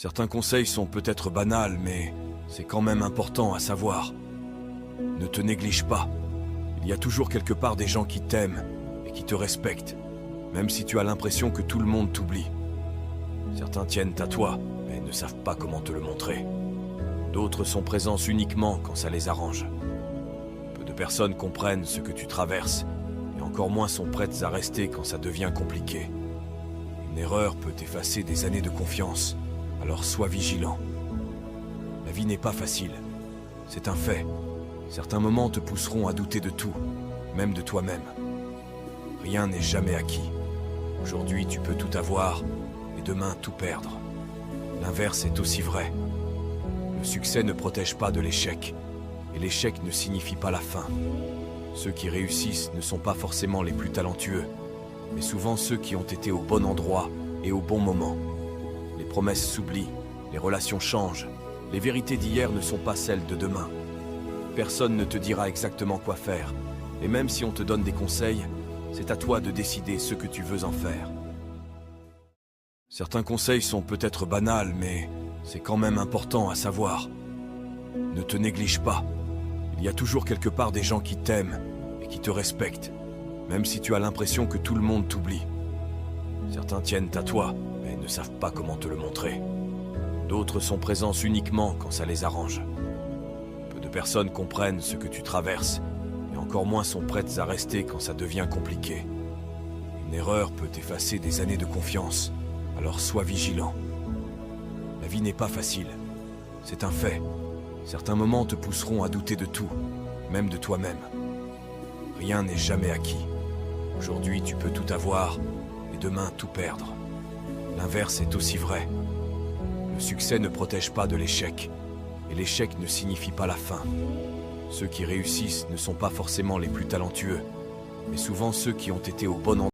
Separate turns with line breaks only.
Certains conseils sont peut-être banals, mais c'est quand même important à savoir. Ne te néglige pas. Il y a toujours quelque part des gens qui t'aiment et qui te respectent, même si tu as l'impression que tout le monde t'oublie. Certains tiennent à toi, mais ne savent pas comment te le montrer. D'autres sont présents uniquement quand ça les arrange. Peu de personnes comprennent ce que tu traverses, et encore moins sont prêtes à rester quand ça devient compliqué. Une erreur peut effacer des années de confiance, alors sois vigilant. La vie n'est pas facile, c'est un fait. Certains moments te pousseront à douter de tout, même de toi-même. Rien n'est jamais acquis. Aujourd'hui, tu peux tout avoir, et demain tout perdre. L'inverse est aussi vrai. Le succès ne protège pas de l'échec, et l'échec ne signifie pas la fin. Ceux qui réussissent ne sont pas forcément les plus talentueux, mais souvent ceux qui ont été au bon endroit et au bon moment. Les promesses s'oublient, les relations changent, les vérités d'hier ne sont pas celles de demain. Personne ne te dira exactement quoi faire, et même si on te donne des conseils, c'est à toi de décider ce que tu veux en faire. Certains conseils sont peut-être banals, mais c'est quand même important à savoir. Ne te néglige pas. Il y a toujours quelque part des gens qui t'aiment et qui te respectent, même si tu as l'impression que tout le monde t'oublie. Certains tiennent à toi, mais ne savent pas comment te le montrer. D'autres sont présents uniquement quand ça les arrange. Peu de personnes comprennent ce que tu traverses, et encore moins sont prêtes à rester quand ça devient compliqué. Une erreur peut effacer des années de confiance, alors sois vigilant. La vie n'est pas facile, c'est un fait. Certains moments te pousseront à douter de tout, même de toi-même. Rien n'est jamais acquis. Aujourd'hui, tu peux tout avoir, et demain tout perdre. L'inverse est aussi vrai. Le succès ne protège pas de l'échec, et l'échec ne signifie pas la fin. Ceux qui réussissent ne sont pas forcément les plus talentueux, mais souvent ceux qui ont été au bon endroit.